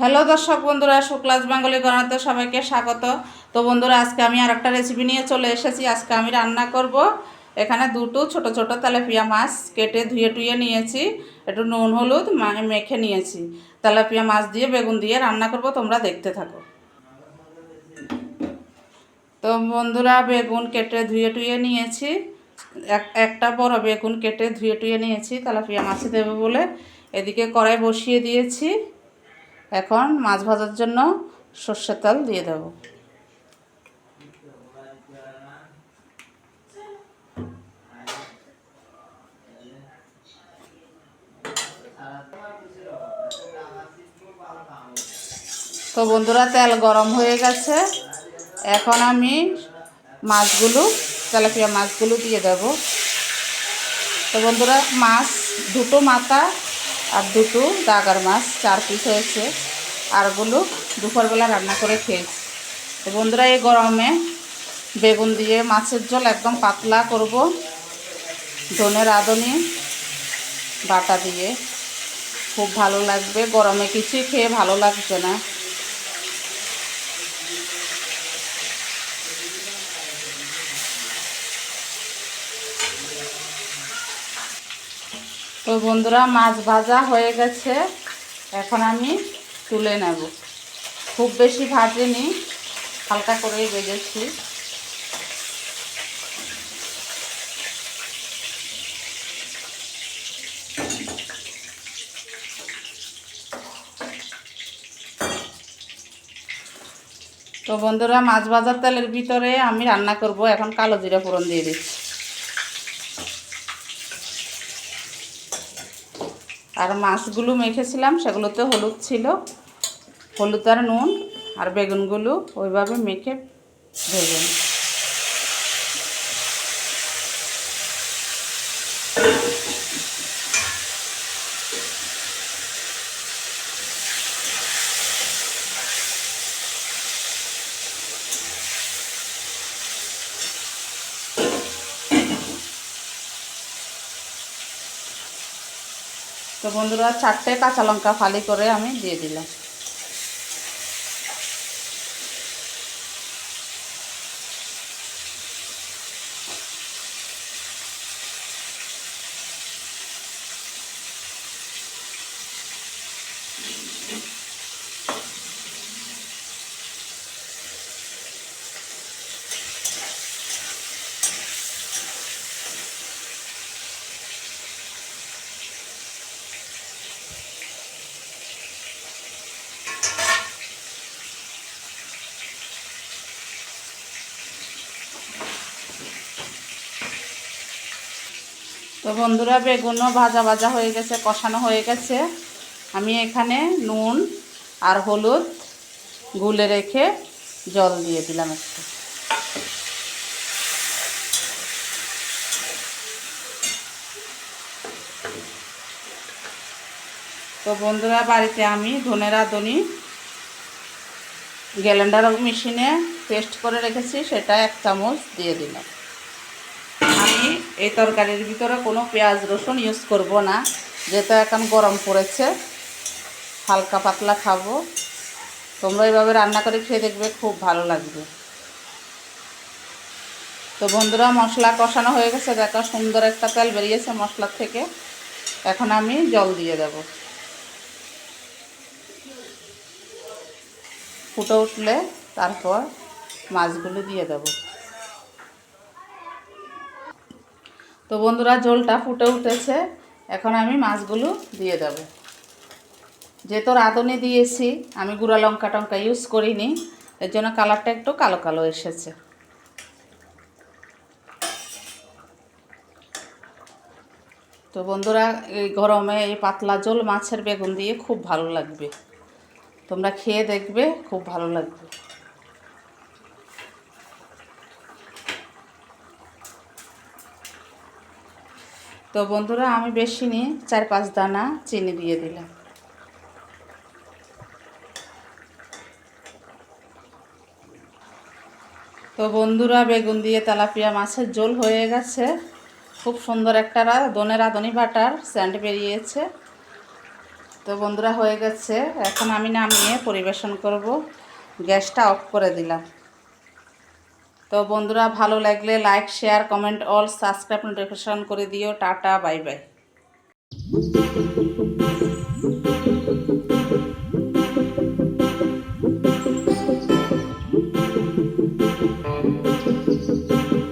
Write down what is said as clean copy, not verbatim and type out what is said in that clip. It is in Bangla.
হ্যালো দর্শক বন্ধুরা, শুক্লাস বেঙ্গলি গণাতে সবাইকে স্বাগত। তো বন্ধুরা, আজকে আমি আর একটা রেসিপি নিয়ে চলে এসেছি। আজকে আমি রান্না করব। এখানে দুটো ছোট ছোট তেলাপিয়া মাছ কেটে ধুয়ে টুয়ে নিয়েছি, একটু নুন হলুদ মেখে নিয়েছি। তেলাপিয়া মাছ দিয়ে বেগুন দিয়ে রান্না করব, তোমরা দেখতে থাকো। তো বন্ধুরা, বেগুন কেটে ধুয়ে টুয়ে নিয়েছি। একটা বড় বেগুন কেটে ধুয়ে টুয়ে নিয়েছি তেলাপিয়া মাছে দেবো বলে। এদিকে কড়াই বসিয়ে দিয়েছি। এখন মাছ ভাজার জন্য সর্ষের তেল দিয়ে দেব। তো বন্ধুরা, তেল গরম হয়ে গেছে। এখন আমি তেলাপিয়া মাছগুলো দিয়ে দেব। তো বন্ধুরা, মাছ দুটো মাথা আর দুটো দাগার মাছ 4 পিস হয়েছে। আরগুলো দুপুরবেলা রান্না করে খেয়েছি। তো বন্ধুরা, এই গরমে বেগুন দিয়ে মাছের ঝোল একদম পাতলা করব, ধনে রাঁধুনি বাটা দিয়ে। খুব ভালো লাগবে, গরমে কিছুই খেয়ে ভালো লাগছে না। তো বন্ধুরা, মাছ ভাজা হয়ে গেছে। এখন আমি তুলে নেব। খুব বেশি ভাজিনি, হালকা করেই ভেজেছি। তো বন্ধুরা, মাছ ভাজার তেলের ভিতরে আমি রান্না করব। এখন কালো জিরা ফোড়ন দিয়ে দিচ্ছি। আর মাছগুলো মেখেছিলাম, সেগুলোতে হলুদ ছিল, হলুদ আর নুন, আর বেগুনগুলো ওইভাবে মেখে ভেজে নিই। তো বন্ধুরা, 4টে কাঁচা লঙ্কা ফালি করে আমি দিয়ে দিলাম। তো বন্ধুরা, বেগুনও ভাজা ভাজা হয়ে গেছে, কষানো হয়ে গেছে। আমি এখানে নুন আর হলুদ গুলে রেখে জল দিয়ে দিলাম একটু। তো বন্ধুরা, বাড়িতে আমি ধনে রাঁধুনি গ্যালেন্ডার মেশিনে পেস্ট করে রেখেছি, সেটা 1 চামচ দিয়ে দিলাম। আমি এই তরকারির ভিতরে কোনো পেঁয়াজ রসুন ইউজ করব না, যেহেতু এখন গরম পড়েছে, হালকা পাতলা খাবো। তোমরা এইভাবে রান্না করে খেয়ে দেখবে, খুব ভালো লাগবে। তো বন্ধুরা, মশলা কষানো হয়ে গেছে, দেখো সুন্দর একটা তেল বেরিয়েছে মশলার থেকে। এখন আমি জল দিয়ে দেব। ফুটে উঠলে তারপর মাছগুলো দিয়ে দেব। তো বন্ধুরা, ঝোলটা ফুটে উঠেছে, এখন আমি মাছগুলো দিয়ে দেব। যেহেতু রাঁধুনি দিয়েছি, আমি গুঁড়া লঙ্কা টঙ্কা ইউজ করিনি, এর জন্য কালারটা একটু কালো কালো এসেছে। তো বন্ধুরা, এই গরমে এই পাতলা ঝোল মাছের বেগুন দিয়ে খুব ভালো লাগবে। তোমরা খেয়ে দেখবে, খুব ভালো লাগবে। তো বন্ধুরা, আমি বেশি নিয়ে 4-5 দানা চিনি দিয়ে দিলাম। তো বন্ধুরা, বেগুন দিয়ে তেলাপিয়া মাছের ঝোল হয়ে গেছে। খুব সুন্দর একটা ধনে রাঁধুনি বাটার স্যান্ড বেরিয়েছে। তো বন্ধুরা হয়ে গেছে, এখন আমি নামিয়ে পরিবেশন করব। গ্যাসটা অফ করে দিলাম। তো বন্ধুরা ভালো লাগলে like, share, comment, all, subscribe, notification করে দিও। Tata, bye bye.